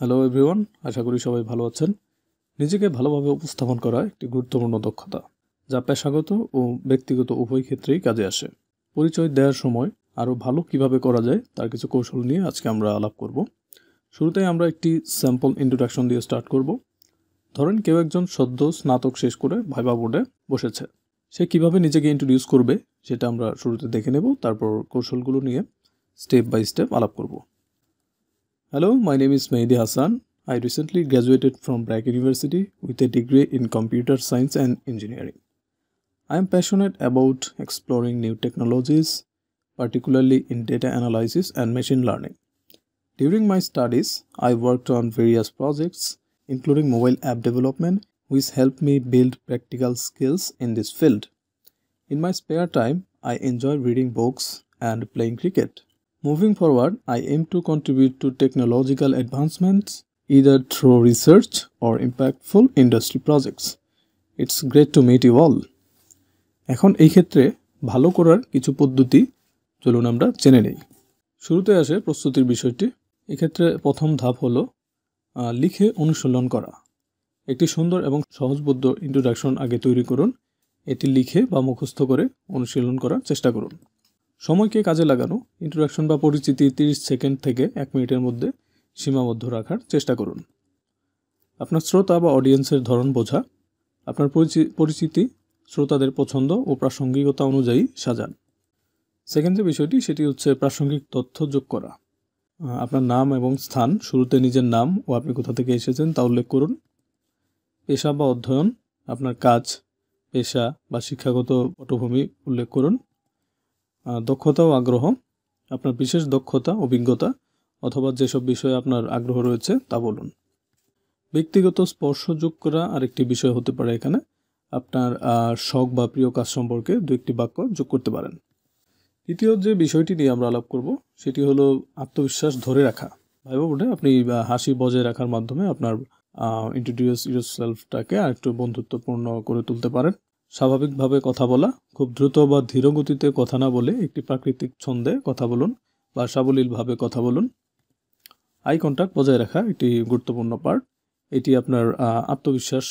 Hello everyone, আশা করি সবাই ভালো আছেন। নিজেকে ভালোভাবে উপস্থাপন করা একটি গুরুত্বপূর্ণ দক্ষতা, যা পেশাগত ও ব্যক্তিগত উভয় ক্ষেত্রেই কাজে আসে। পরিচয় দেওয়ার সময় আরও ভালো কিভাবে করা যায় তার কিছু কৌশল নিয়ে আজকে আমরা আলাপ করব। শুরুতেই আমরা একটি স্যাম্পল ইন্ট্রোডাকশন দিয়ে স্টার্ট করব। ধরেন কেউ একজন সদ্য স্নাতক শেষ করে ভাইবা বোর্ডে বসেছে। সে কিভাবে নিজেকে ইন্ট্রোডিউস করবে সেটা আমরা শুরুতে দেখে নেব, তারপর কৌশলগুলো নিয়ে স্টেপ বাই স্টেপ আলাপ করব। Hello, my name is Mehdi Hassan. I recently graduated from Bragg University with a degree in computer science and engineering. I am passionate about exploring new technologies, particularly in data analysis and machine learning. During my studies, I worked on various projects, including mobile app development, which helped me build practical skills in this field. In my spare time, I enjoy reading books and playing cricket. Moving forward, I aim to contribute to technological advancements either through research or impactful industry projects. It's great to meet you all. এখন এই ক্ষেত্রে ভালো করার কিছু পদ্ধতি চলুন আমরা জেনে নেই। শুরুতে আসে প্রস্তুতির বিষয়টি। এক্ষেত্রে প্রথম ধাপ হলো লিখে অনুশীলন করা। একটি সুন্দর এবং সহজবোধ্য ইন্ট্রোডাকশন আগে তৈরি করুন। এটি লিখে বা মুখস্থ করে অনুশীলন করার চেষ্টা করুন। সময়কে কাজে লাগানো। ইন্ট্রোডাকশন বা পরিচিতি 30 সেকেন্ড থেকে 1 মিনিটের মধ্যে সীমাবদ্ধ রাখার চেষ্টা করুন। আপনার শ্রোতা বা অডিয়েন্সের ধরন বোঝা। আপনার পরিচিতি শ্রোতাদের পছন্দ ও প্রাসঙ্গিকতা অনুযায়ী সাজান। সেকেন্ড যে বিষয়টি সেটি হচ্ছে প্রাসঙ্গিক তথ্য যোগ করা। আপনার নাম এবং স্থান, শুরুতে নিজের নাম ও আপনি কোথা থেকে এসেছেন তা উল্লেখ করুন। পেশা বা অধ্যয়ন, আপনার কাজ, পেশা বা শিক্ষাগত পটভূমি উল্লেখ করুন। দক্ষতা ও আগ্রহ, আপনার বিশেষ দক্ষতা, অভিজ্ঞতা অথবা যেসব বিষয়ে আপনার আগ্রহ রয়েছে তা বলুন। ব্যক্তিগত স্পর্শ যোগ করা আরেকটি বিষয় হতে পারে। এখানে আপনার শখ বা প্রিয় কাজ সম্পর্কে 2-1টি বাক্য যোগ করতে পারেন। তৃতীয় যে বিষয়টি নিয়ে আমরা আলাপ করব সেটি হলো আত্মবিশ্বাস ধরে রাখা। ভাইবা বোর্ডে আপনি হাসি বজায় রাখার মাধ্যমে আপনার ইন্ট্রোডিউস ইয়োরসেলফটাকে আরেকটু বন্ধুত্বপূর্ণ করে তুলতে পারেন। স্বাভাবিকভাবে কথা বলা, খুব দ্রুত বা ধীর গতিতে কথা না বলে একটি প্রাকৃতিক ছন্দে কথা বলুন বা সাবলীলভাবে কথা বলুন। আই কন্ট্যাক্ট বজায় রাখা একটি গুরুত্বপূর্ণ পার্ট। এটি আপনার আত্মবিশ্বাস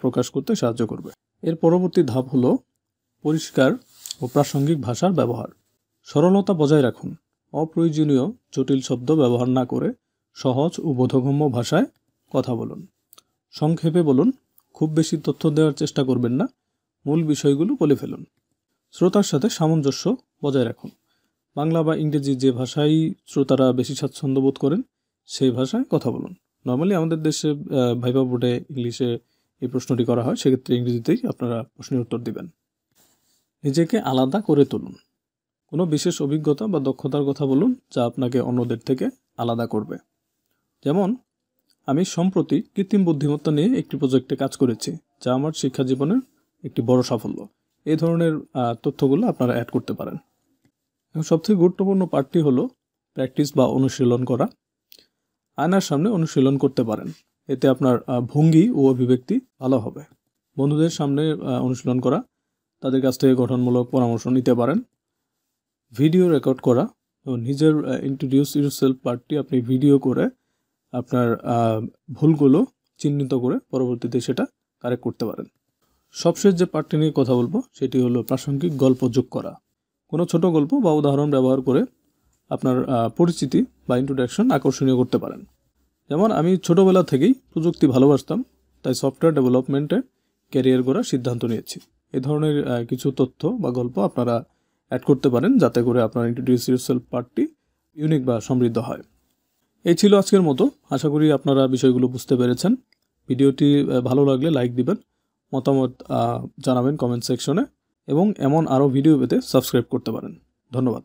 প্রকাশ করতে সাহায্য করবে। এর পরবর্তী ধাপ হলো পরিষ্কার ও প্রাসঙ্গিক ভাষার ব্যবহার। সরলতা বজায় রাখুন। অপ্রয়োজনীয় জটিল শব্দ ব্যবহার না করে সহজ ও বোধগম্য ভাষায় কথা বলুন। সংক্ষেপে বলুন, খুব বেশি তথ্য দেওয়ার চেষ্টা করবেন না, মূল বিষয়গুলো বলে ফেলুন। শ্রোতার সাথে সামঞ্জস্য বজায় রাখুন। বাংলা বা ইংরেজি যে ভাষায় শ্রোতারা বেশি স্বাচ্ছন্দ্য বোধ করেন সেই ভাষায় কথা বলুন। নর্মালি আমাদের দেশে ভাইবা বোর্ডে ইংলিশে এই প্রশ্নটি করা হয়, সেক্ষেত্রে ইংরেজিতেই আপনারা প্রশ্নের উত্তর দিবেন। নিজেকে আলাদা করে তুলুন। কোনো বিশেষ অভিজ্ঞতা বা দক্ষতার কথা বলুন যা আপনাকে অন্যদের থেকে আলাদা করবে। যেমন, আমি সম্প্রতি কৃত্রিম বুদ্ধিমত্তা নিয়ে একটি প্রজেক্টে কাজ করেছি যা আমার শিক্ষা জীবনের একটি বড় সাফল্য। এই ধরনের তথ্যগুলো আপনারা অ্যাড করতে পারেন। এবং সবথেকে গুরুত্বপূর্ণ পার্টটি হলো প্র্যাকটিস বা অনুশীলন করা। আয়নার সামনে অনুশীলন করতে পারেন, এতে আপনার ভঙ্গি ও অভিব্যক্তি ভালো হবে। বন্ধুদের সামনে অনুশীলন করা, তাদের কাছ থেকে গঠনমূলক পরামর্শ নিতে পারেন। ভিডিও রেকর্ড করা এবং নিজের ইন্ট্রোডিউস ইয়োরসেলফ পার্টটি আপনি ভিডিও করে আপনার ভুলগুলো চিহ্নিত করে পরবর্তীতে সেটা কারেক্ট করতে পারেন। সবশেষ যে পার্টটি নিয়ে কথা বলবো সেটি হলো প্রাসঙ্গিক গল্প যোগ করা। কোনো ছোট গল্প বা উদাহরণ ব্যবহার করে আপনার পরিচিতি বা ইন্ট্রোডাকশন আকর্ষণীয় করতে পারেন। যেমন, আমি ছোটোবেলা থেকেই প্রযুক্তি ভালোবাসতাম, তাই সফটওয়্যার ডেভেলপমেন্টে ক্যারিয়ার গড়ার সিদ্ধান্ত নিয়েছি। এই ধরনের কিছু তথ্য বা গল্প আপনারা অ্যাড করতে পারেন যাতে করে আপনার ইন্ট্রোডিউস ইয়োরসেলফ পার্টটি ইউনিক বা সমৃদ্ধ হয়। এই ছিল আজকের মতো। আশা করি আপনারা বিষয়গুলো বুঝতে পেরেছেন। ভিডিওটি ভালো লাগলে লাইক দিবেন, মতামত জানাবেন কমেন্ট সেকশনে এবং এমন আরও ভিডিও পেতে সাবস্ক্রাইব করতে পারেন। ধন্যবাদ।